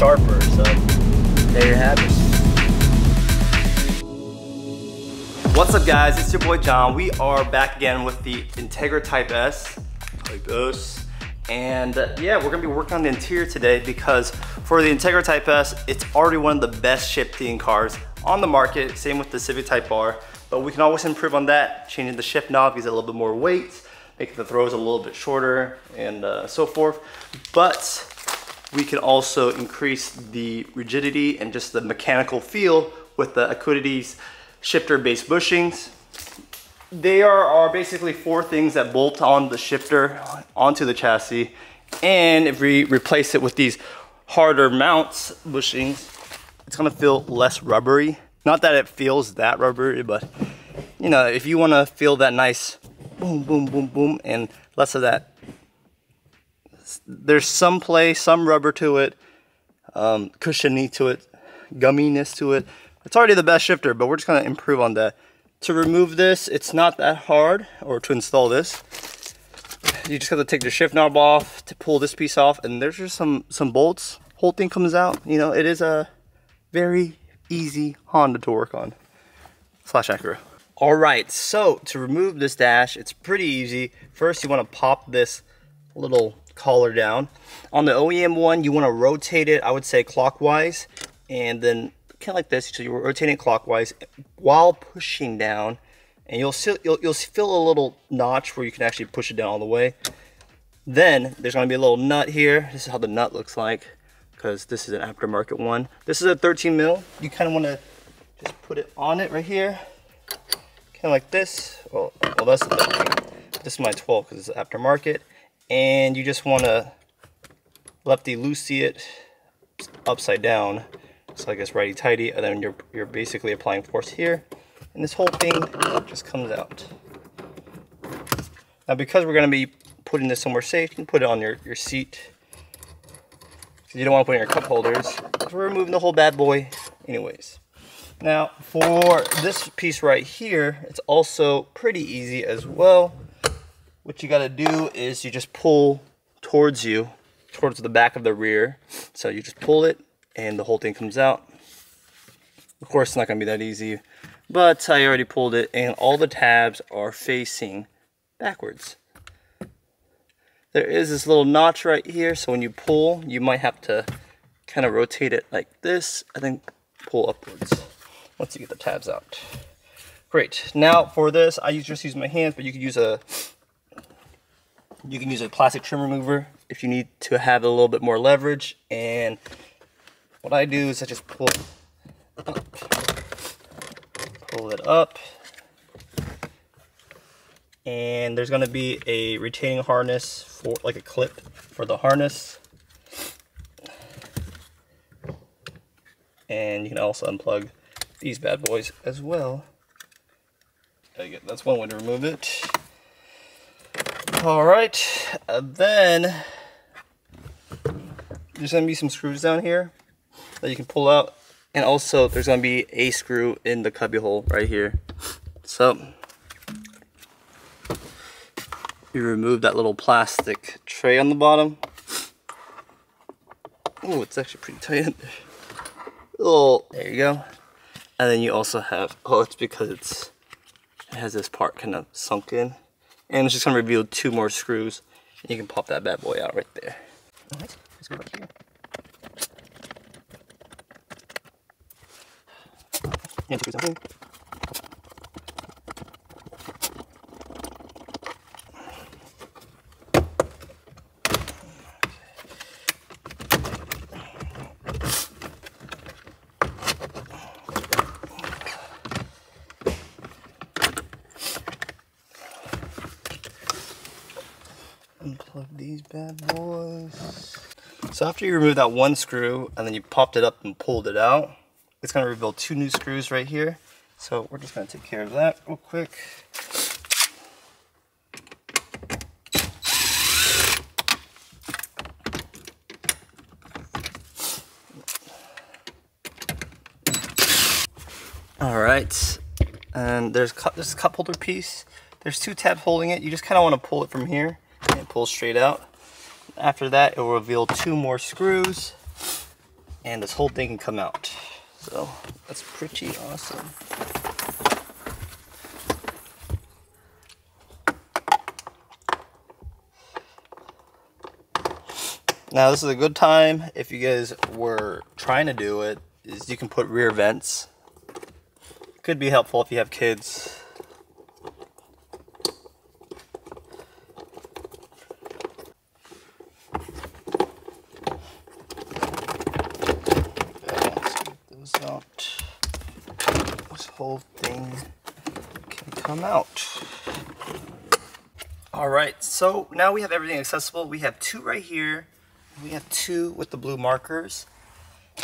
sharper. So there you have it. What's up guys, it's your boy John. We are back again with the Integra Type S, like this. And yeah, we're gonna be working on the interior today because for the Integra Type S, it's already one of the best shifting cars on the market. Same with the Civic Type R, but we can always improve on that, changing the shift knob, gives it a little bit more weight, making the throws a little bit shorter and so forth. But we can also increase the rigidity and just the mechanical feel with the Acuity's shifter-based bushings. They are basically 4 things that bolt on the shifter onto the chassis. And if we replace it with these harder mounts bushings, it's gonna feel less rubbery. Not that it feels that rubbery, but you know, if you wanna feel that nice boom, boom, boom, boom, and less of that, there's some play, some rubber to it, cushiony to it, gumminess to it. It's already the best shifter, but we're just gonna improve on that. To remove this, it's not that hard, or to install this. You just have to take the shift knob off to pull this piece off, and there's just some bolts. Whole thing comes out. You know, it is a very easy Honda to work on. / Acura. All right, so to remove this dash, it's pretty easy. First, you wanna pop this little collar down. On the OEM one, you wanna rotate it, I would say clockwise, and then kind of like this, so you're rotating clockwise while pushing down, and you'll feel a little notch where you can actually push it down all the way. Then there's going to be a little nut here. This is how the nut looks like, because this is an aftermarket one. This is a 13 mil. You kind of want to just put it on it right here, kind of like this. Well that's the 13. This is my 12 because it's aftermarket, and you just want to lefty loosey it upside down. So I guess righty tighty, and then you're basically applying force here, and this whole thing just comes out. Now because we're going to be putting this somewhere safe, you can put it on your seat. You don't want to put it in your cup holders. We're removing the whole bad boy anyways. Now for this piece right here, it's also pretty easy as well. What you got to do is you just pull towards the back of the rear. So you just pull it, and the whole thing comes out. Of course, it's not gonna be that easy, but I already pulled it, and all the tabs are facing backwards. There is this little notch right here, so when you pull, you might have to kind of rotate it like this, and then pull upwards once you get the tabs out. Great. Now for this, I just use my hands, but you can use a plastic trim remover if you need to have a little bit more leverage. And what I do is I just pull it up, and there's going to be a retaining harness for like a clip for the harness, and you can also unplug these bad boys as well. That's one way to remove it. All right, then there's going to be some screws down here that you can pull out, and also there's going to be a screw in the cubby hole right here. So you remove that little plastic tray on the bottom. Oh, it's actually pretty tight in there. Oh, there you go. And then you also have, it's because it has this part kind of sunk in, and it's just going to reveal 2 more screws, and you can pop that bad boy out right there. All right, let's go back here. Unplug these bad boys. So after you remove that one screw and then you popped it up and pulled it out, it's going to reveal 2 new screws right here. So we're just going to take care of that real quick. All right, and there's this cup holder piece. There's 2 tabs holding it. You just kind of want to pull it from here and pull straight out. After that, it will reveal 2 more screws. and this whole thing can come out. So that's pretty awesome. Now this is a good time if you guys were trying to do it, is you can put rear vents. Could be helpful if you have kids. This whole thing can come out. Alright, so now we have everything accessible. We have 2 right here. We have 2 with the blue markers.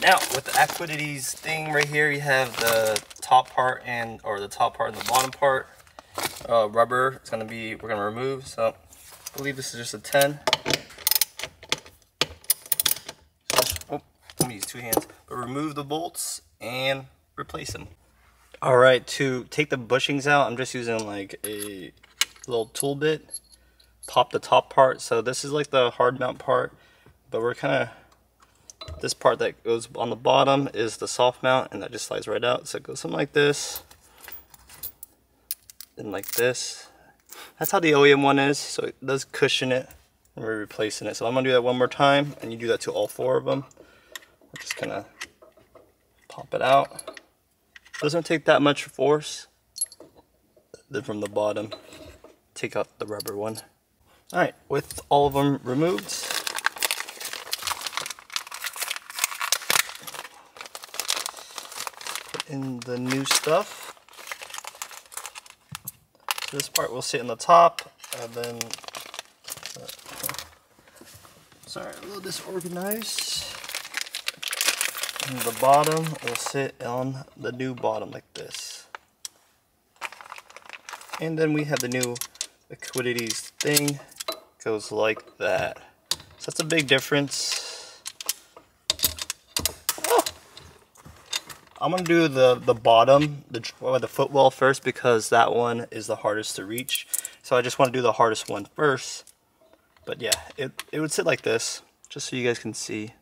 Now with the Acuity's thing right here, you have the top part and the top part and the bottom part. Rubber, we're gonna remove. So I believe this is just a 10. Oh, let me use 2 hands. But remove the bolts and replace them. Alright, to take the bushings out, I'm just using like a little tool bit. Pop the top part. So this is like the hard mount part, but we're kind of, this part that goes on the bottom is the soft mount, and that just slides right out. So it goes something like this and like this. That's how the OEM one is, so it does cushion it, and we're replacing it. So I'm gonna do that one more time, and you do that to all 4 of them. We're just gonna pop it out. Doesn't take that much force. Then from the bottom, take out the rubber one. Alright, with all of them removed, put in the new stuff. So this part will sit in the top, and then, sorry, a little disorganized. And the bottom will sit on the new bottom like this. And then we have the new Acuity's thing, goes like that. So that's a big difference. Oh. I'm gonna do the bottom, the footwell first, because that one is the hardest to reach. So I just want to do the hardest one first. But yeah, it would sit like this, just so you guys can see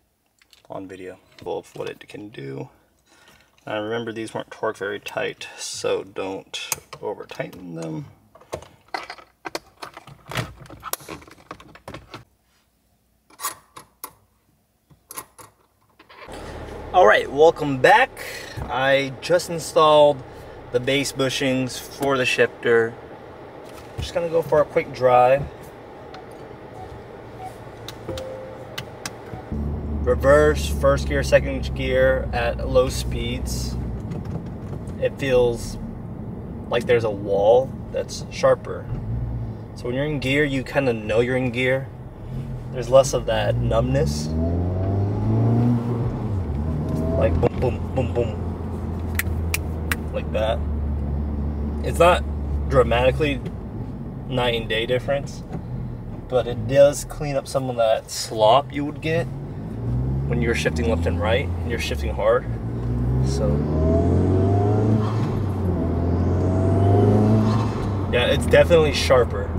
on video of what it can do. Now remember, these weren't torqued very tight, so don't over tighten them. Alright, welcome back. I just installed the base bushings for the shifter. I'm just gonna go for a quick drive. Reverse, first gear, second gear at low speeds. It feels like there's a wall that's sharper. So when you're in gear, you kind of know you're in gear. There's less of that numbness. Like boom, boom, boom, boom. Like that. It's not dramatically night and day difference, but it does clean up some of that slop you would get when you're shifting left and right and you're shifting hard. So yeah, it's definitely sharper.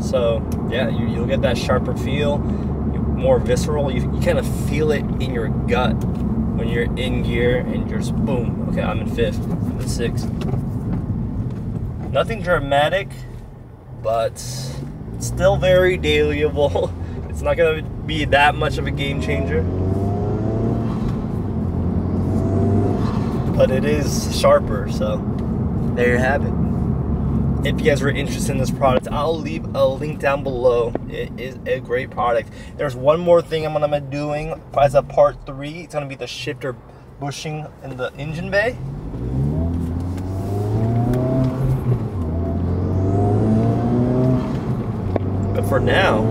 So yeah, you'll get that sharper feel, more visceral. You kind of feel it in your gut when you're in gear and you're just boom. Okay, I'm in 5th, I'm in 6th. Nothing dramatic, but still very dailyable. It's not gonna be that much of a game changer, but it is sharper. So there you have it. If you guys were interested in this product, I'll leave a link down below. It is a great product. There's one more thing I'm gonna be doing as a part 3. It's gonna be the shifter bushing in the engine bay. But for now,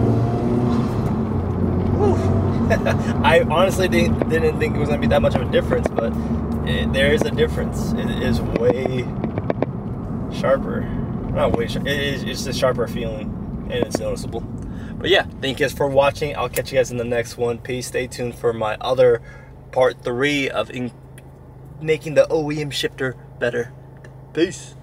I honestly didn't think it was going to be that much of a difference, but there is a difference. It is way sharper. Not way sharper. It's a sharper feeling, and it's noticeable. But yeah, thank you guys for watching. I'll catch you guys in the next one. Please stay tuned for my other part 3 of making the OEM shifter better. Peace.